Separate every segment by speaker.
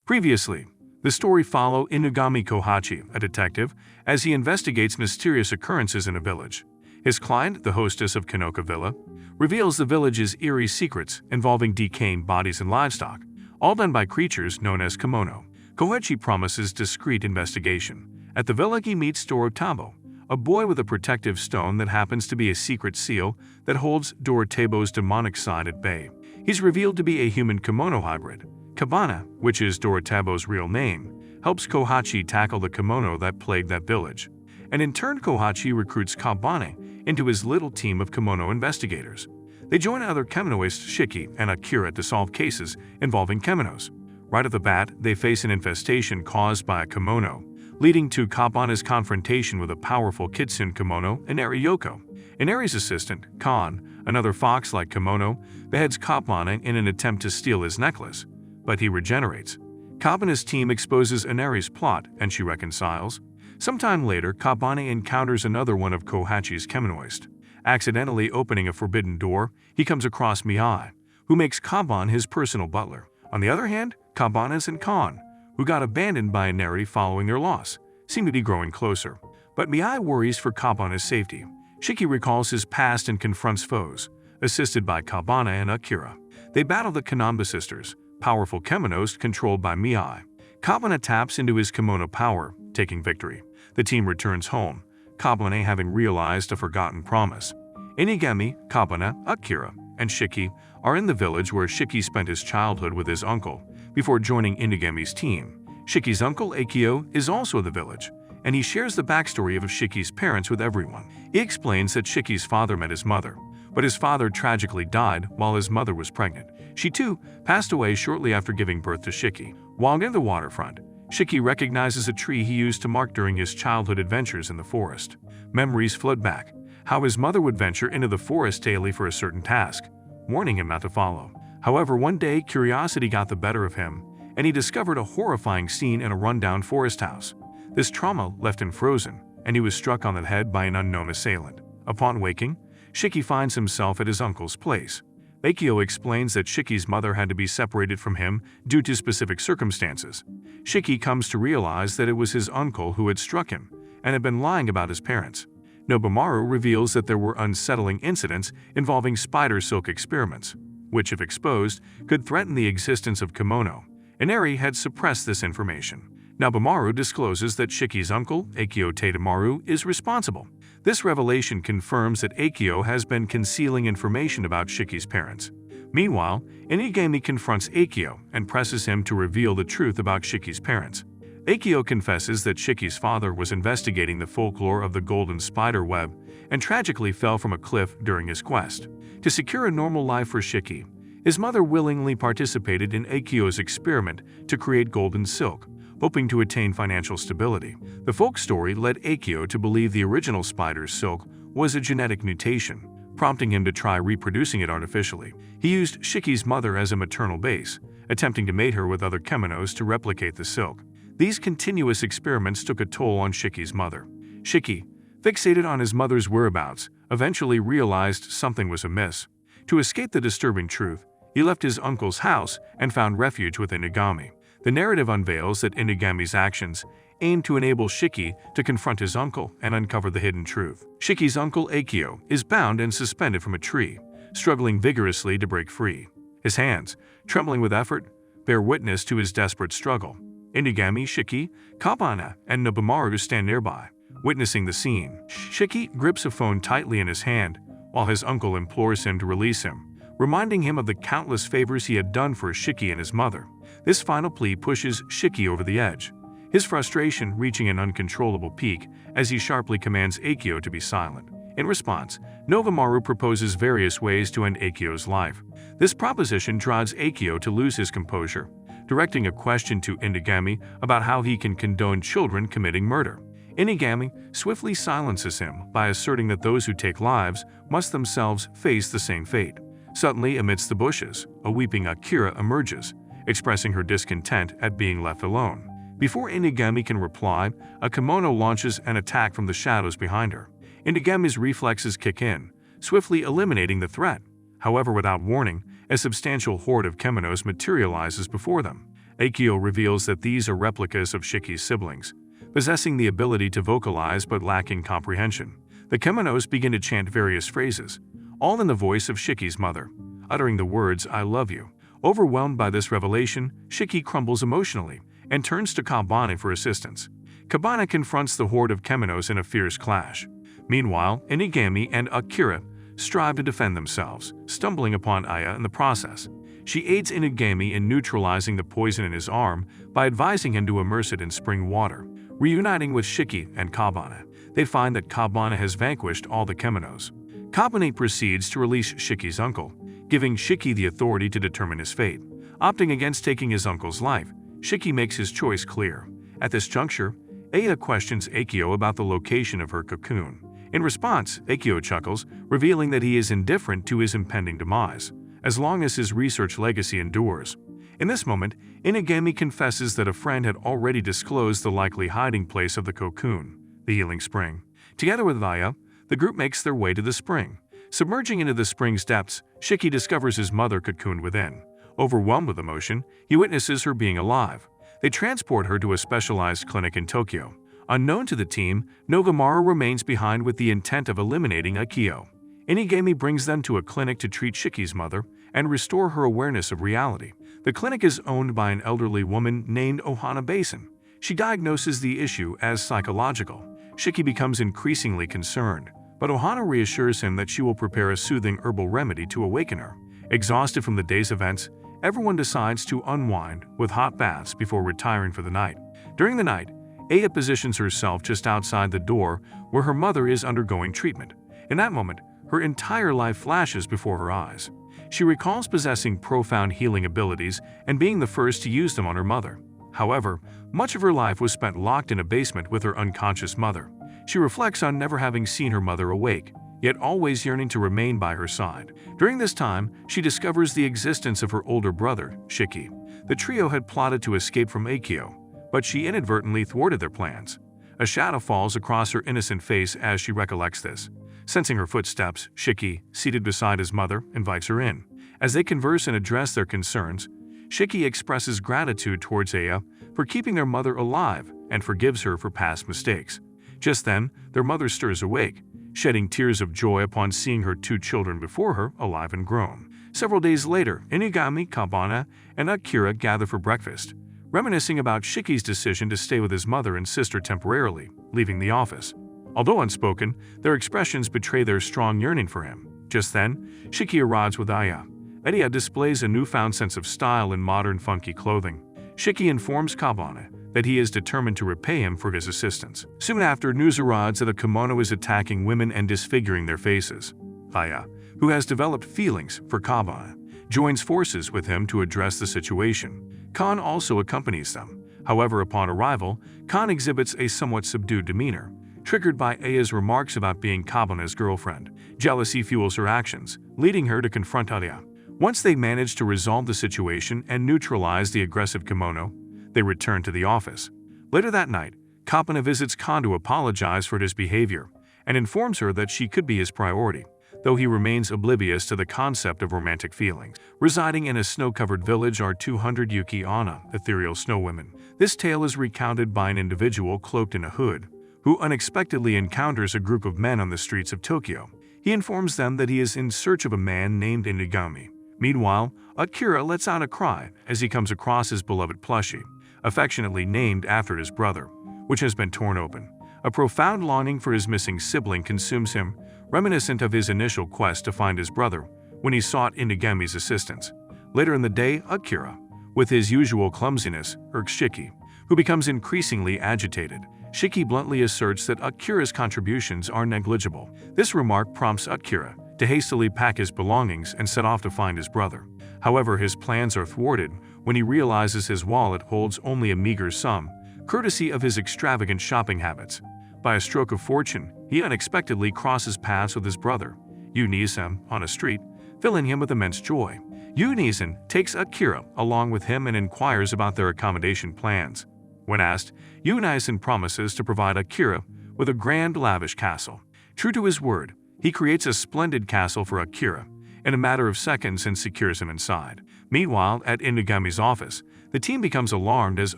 Speaker 1: Previously, the story follows Inugami Kohachi, a detective, as he investigates mysterious occurrences in a village. His client, the hostess of Kanoka Villa, reveals the village's eerie secrets involving decaying bodies and livestock, all done by creatures known as Kemono. Kohachi promises discreet investigation. At the villa he meets Dorotabou, a boy with a protective stone that happens to be a secret seal that holds Dorotabou's demonic side at bay. He's revealed to be a human Kemono hybrid. Kabana, which is Dorotabou's real name, helps Kohachi tackle the Kemono that plagued that village. And in turn, Kohachi recruits Kabane into his little team of Kemono investigators. They join other Kemonoists Shiki and Akira to solve cases involving Kemonos. Right off the bat, they face an infestation caused by a Kemono, leading to Kabane's confrontation with a powerful Kitsune Kemono, Inari Yoko. Inari's assistant, Kan, another fox-like Kemono, beheads Kabane in an attempt to steal his necklace, but he regenerates. Kabane's team exposes Inari's plot, and she reconciles. Sometime later, Kabane encounters another one of Kohachi's Kemonoists. Accidentally opening a forbidden door, he comes across Mihai, who makes Kabane his personal butler. On the other hand, Kabanes and Kan, who got abandoned by Inari following their loss, seem to be growing closer. But Mihai worries for Kabane's safety. Shiki recalls his past and confronts foes, assisted by Kabane and Akira. They battle the Kanamba sisters, powerful Kemonos controlled by Mihai. Kabane taps into his Kemono power, taking victory. The team returns home, Kabane having realized a forgotten promise. Inugami, Kabane, Akira, and Shiki are in the village where Shiki spent his childhood with his uncle before joining Inugami's team. Shiki's uncle, Akio, is also in the village, and he shares the backstory of Shiki's parents with everyone. He explains that Shiki's father met his mother, but his father tragically died while his mother was pregnant. She too passed away shortly after giving birth to Shiki. While near the waterfront, Shiki recognizes a tree he used to mark during his childhood adventures in the forest. Memories flood back, how his mother would venture into the forest daily for a certain task, warning him not to follow. However, one day curiosity got the better of him, and he discovered a horrifying scene in a rundown forest house. This trauma left him frozen, and he was struck on the head by an unknown assailant. Upon waking, Shiki finds himself at his uncle's place. Akio explains that Shiki's mother had to be separated from him due to specific circumstances. Shiki comes to realize that it was his uncle who had struck him and had been lying about his parents. Nobumaru reveals that there were unsettling incidents involving spider silk experiments, which, if exposed, could threaten the existence of Kemono. Inari had suppressed this information. Nobumaru discloses that Shiki's uncle, Akio Tadamaru, is responsible. This revelation confirms that Akio has been concealing information about Shiki's parents. Meanwhile, Inugami confronts Akio and presses him to reveal the truth about Shiki's parents. Akio confesses that Shiki's father was investigating the folklore of the golden spider web and tragically fell from a cliff during his quest. To secure a normal life for Shiki, his mother willingly participated in Akio's experiment to create golden silk, hoping to attain financial stability. The folk story led Akio to believe the original spider's silk was a genetic mutation, prompting him to try reproducing it artificially. He used Shiki's mother as a maternal base, attempting to mate her with other Kemonos to replicate the silk. These continuous experiments took a toll on Shiki's mother. Shiki, fixated on his mother's whereabouts, eventually realized something was amiss. To escape the disturbing truth, he left his uncle's house and found refuge with Inugami. The narrative unveils that Inugami's actions aim to enable Shiki to confront his uncle and uncover the hidden truth. Shiki's uncle Akio is bound and suspended from a tree, struggling vigorously to break free. His hands, trembling with effort, bear witness to his desperate struggle. Inugami, Shiki, Kabane, and Nobumaru stand nearby, witnessing the scene. Shiki grips a phone tightly in his hand, while his uncle implores him to release him, reminding him of the countless favors he had done for Shiki and his mother. This final plea pushes Shiki over the edge, his frustration reaching an uncontrollable peak as he sharply commands Akio to be silent. In response, Nobumaru proposes various ways to end Akio's life. This proposition drives Akio to lose his composure, directing a question to Inugami about how he can condone children committing murder. Inugami swiftly silences him by asserting that those who take lives must themselves face the same fate. Suddenly, amidst the bushes, a weeping Akira emerges, expressing her discontent at being left alone. Before Inugami can reply, a Kemono launches an attack from the shadows behind her. Inugami's reflexes kick in, swiftly eliminating the threat. However, without warning, a substantial horde of Kemonos materializes before them. Akio reveals that these are replicas of Shiki's siblings, possessing the ability to vocalize but lacking comprehension. The Kemonos begin to chant various phrases, all in the voice of Shiki's mother, uttering the words, "I love you." Overwhelmed by this revelation, Shiki crumbles emotionally and turns to Kabane for assistance. Kabane confronts the horde of Kemonos in a fierce clash. Meanwhile, Inugami and Akira strive to defend themselves, stumbling upon Aya in the process. She aids Inugami in neutralizing the poison in his arm by advising him to immerse it in spring water. Reuniting with Shiki and Kabane, they find that Kabane has vanquished all the Kemonos. Kabane proceeds to release Shiki's uncle, giving Shiki the authority to determine his fate. Opting against taking his uncle's life, Shiki makes his choice clear. At this juncture, Aya questions Akio about the location of her cocoon. In response, Akio chuckles, revealing that he is indifferent to his impending demise, as long as his research legacy endures. In this moment, Inugami confesses that a friend had already disclosed the likely hiding place of the cocoon, the healing spring. Together with Aya, the group makes their way to the spring. Submerging into the spring's depths, Shiki discovers his mother cocooned within. Overwhelmed with emotion, he witnesses her being alive. They transport her to a specialized clinic in Tokyo. Unknown to the team, Nogamaru remains behind with the intent of eliminating Akio. Inugami brings them to a clinic to treat Shiki's mother and restore her awareness of reality. The clinic is owned by an elderly woman named Ohana Basin. She diagnoses the issue as psychological. Shiki becomes increasingly concerned, but Ohana reassures him that she will prepare a soothing herbal remedy to awaken her. Exhausted from the day's events, everyone decides to unwind with hot baths before retiring for the night. During the night, Aya positions herself just outside the door where her mother is undergoing treatment. In that moment, her entire life flashes before her eyes. She recalls possessing profound healing abilities and being the first to use them on her mother. However, much of her life was spent locked in a basement with her unconscious mother. She reflects on never having seen her mother awake, yet always yearning to remain by her side. During this time, she discovers the existence of her older brother, Shiki. The trio had plotted to escape from Akio, but she inadvertently thwarted their plans. A shadow falls across her innocent face as she recollects this. Sensing her footsteps, Shiki, seated beside his mother, invites her in. As they converse and address their concerns, Shiki expresses gratitude towards Aya for keeping their mother alive and forgives her for past mistakes. Just then, their mother stirs awake, shedding tears of joy upon seeing her two children before her alive and grown. Several days later, Inugami, Kabane, and Akira gather for breakfast, reminiscing about Shiki's decision to stay with his mother and sister temporarily, leaving the office. Although unspoken, their expressions betray their strong yearning for him. Just then, Shiki arrives with Aya. Aya displays a newfound sense of style in modern funky clothing. Shiki informs Kabane that he is determined to repay him for his assistance. Soon after, news arrives that a Kemono is attacking women and disfiguring their faces. Aya, who has developed feelings for Kabane, joins forces with him to address the situation. Khan also accompanies them. However, upon arrival, Khan exhibits a somewhat subdued demeanor, triggered by Aya's remarks about being Kabane's girlfriend. Jealousy fuels her actions, leading her to confront Aya. Once they manage to resolve the situation and neutralize the aggressive Kemono, they return to the office. Later that night, Kabane visits Khan to apologize for his behavior and informs her that she could be his priority, though he remains oblivious to the concept of romantic feelings. Residing in a snow-covered village are 200 Yuki Anna, ethereal snow women. This tale is recounted by an individual cloaked in a hood, who unexpectedly encounters a group of men on the streets of Tokyo. He informs them that he is in search of a man named Inugami. Meanwhile, Akira lets out a cry as he comes across his beloved plushie, affectionately named after his brother, which has been torn open. A profound longing for his missing sibling consumes him, reminiscent of his initial quest to find his brother when he sought Inugami's assistance. Later in the day, Akira, with his usual clumsiness, irks Shiki, who becomes increasingly agitated. Shiki bluntly asserts that Akira's contributions are negligible. This remark prompts Akira to hastily pack his belongings and set off to find his brother. However, his plans are thwarted when he realizes his wallet holds only a meager sum, courtesy of his extravagant shopping habits. By a stroke of fortune, he unexpectedly crosses paths with his brother, Unisen, on a street, filling him with immense joy. Unisen takes Akira along with him and inquires about their accommodation plans. When asked, Unisen promises to provide Akira with a grand, lavish castle. True to his word, he creates a splendid castle for Akira in a matter of seconds and secures him inside. Meanwhile, at Inugami's office, The team becomes alarmed as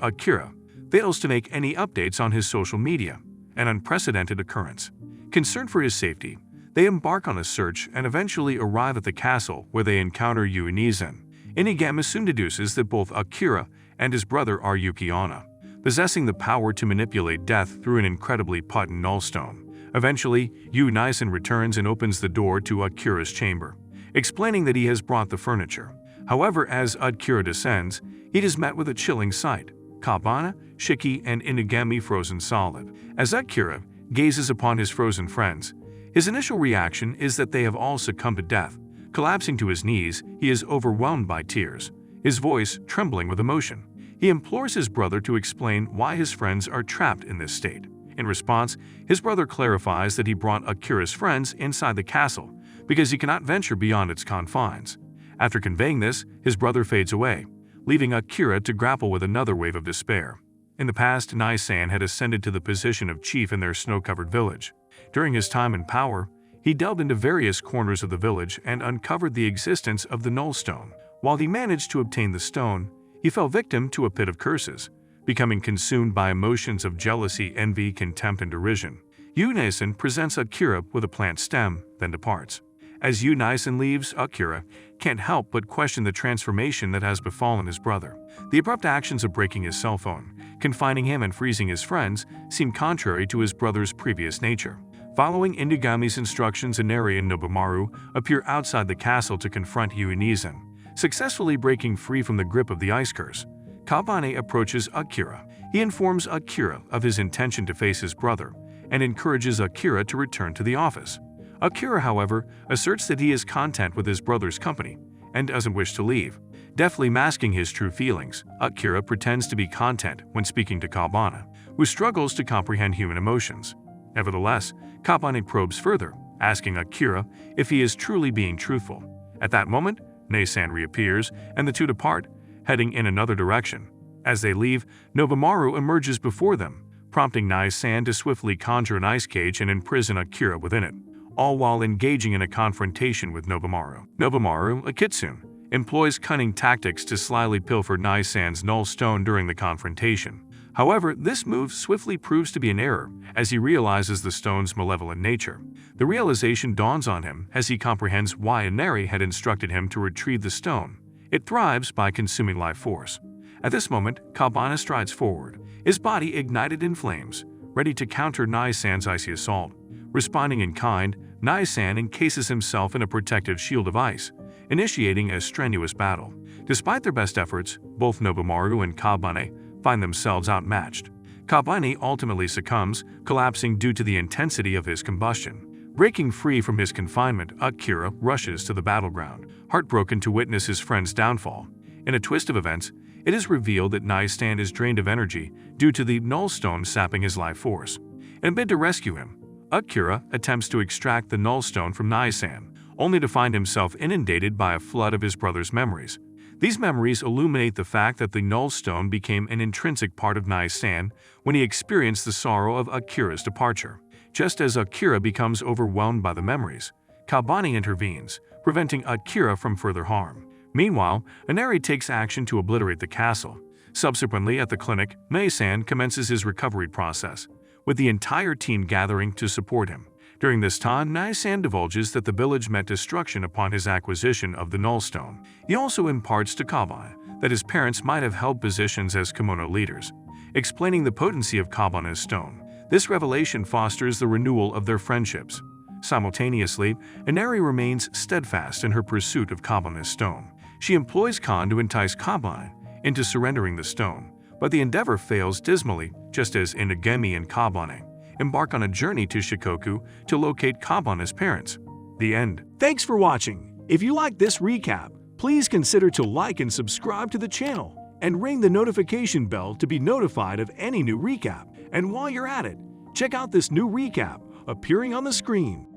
Speaker 1: Akira fails to make any updates on his social media, an unprecedented occurrence. Concerned for his safety, they embark on a search and eventually arrive at the castle where they encounter Yuinizen. Inugami soon deduces that both Akira and his brother are Yukiona, possessing the power to manipulate death through an incredibly potent nullstone. Eventually, Yuinizen returns and opens the door to Akira's chamber, explaining that he has brought the furniture. However, as Akira descends, he is met with a chilling sight: Kabana, Shiki, and Inugami frozen solid. As Akira gazes upon his frozen friends, his initial reaction is that they have all succumbed to death. Collapsing to his knees, he is overwhelmed by tears, his voice trembling with emotion. He implores his brother to explain why his friends are trapped in this state. In response, his brother clarifies that he brought Akira's friends inside the castle because he cannot venture beyond its confines. After conveying this, his brother fades away, leaving Akira to grapple with another wave of despair. In the past, Nai-san had ascended to the position of chief in their snow-covered village. During his time in power, he delved into various corners of the village and uncovered the existence of the nullstone. While he managed to obtain the stone, he fell victim to a pit of curses, becoming consumed by emotions of jealousy, envy, contempt, and derision. Yuinizen presents Akira with a plant stem, then departs. As Yuinizen leaves, Akira can't help but question the transformation that has befallen his brother. The abrupt actions of breaking his cell phone, confining him, and freezing his friends seem contrary to his brother's previous nature. Following Inugami's instructions, Inari and Nobumaru appear outside the castle to confront Yuinizen, successfully breaking free from the grip of the ice curse. Kabane approaches Akira. He informs Akira of his intention to face his brother and encourages Akira to return to the office. Akira, however, asserts that he is content with his brother's company and doesn't wish to leave. Deftly masking his true feelings, Akira pretends to be content when speaking to Kabane, who struggles to comprehend human emotions. Nevertheless, Kabane probes further, asking Akira if he is truly being truthful. At that moment, Nei-san reappears and the two depart, heading in another direction. As they leave, Nobumaru emerges before them, prompting Nei-san to swiftly conjure an ice cage and imprison Akira within it, all while engaging in a confrontation with Nobumaru. Nobumaru, a kitsune, employs cunning tactics to slyly pilfer Nei-san's null stone during the confrontation. However, this move swiftly proves to be an error as he realizes the stone's malevolent nature. The realization dawns on him as he comprehends why Inari had instructed him to retrieve the stone. It thrives by consuming life force. At this moment, Kabane strides forward, his body ignited in flames, ready to counter Nei-san's icy assault. Responding in kind, Nei-san encases himself in a protective shield of ice, initiating a strenuous battle. Despite their best efforts, both Nobumaru and Kabane find themselves outmatched. Kabane ultimately succumbs, collapsing due to the intensity of his combustion. Breaking free from his confinement, Akira rushes to the battleground, heartbroken to witness his friend's downfall. In a twist of events, it is revealed that Nei-san is drained of energy due to the nullstone sapping his life force. In a bid to rescue him, Akira attempts to extract the nullstone from Nei-san, only to find himself inundated by a flood of his brother's memories. These memories illuminate the fact that the nullstone became an intrinsic part of Nei-san when he experienced the sorrow of Akira's departure. Just as Akira becomes overwhelmed by the memories, Kabane intervenes, preventing Akira from further harm. Meanwhile, Inari takes action to obliterate the castle. Subsequently, at the clinic, Nei-san commences his recovery process, with the entire team gathering to support him. During this time, Nei-san divulges that the village met destruction upon his acquisition of the nullstone. He also imparts to Kabane that his parents might have held positions as Kemono leaders, explaining the potency of Kabane's stone. This revelation fosters the renewal of their friendships. Simultaneously, Inari remains steadfast in her pursuit of Kabane's stone. She employs Kan to entice Kabane into surrendering the stone, but the endeavor fails dismally, just as Inugami and Kabane embark on a journey to Shikoku to locate Kabane's parents. The end. Thanks for watching. If you like this recap, please consider to like and subscribe to the channel and ring the notification bell to be notified of any new recap. And while you're at it, check out this new recap appearing on the screen.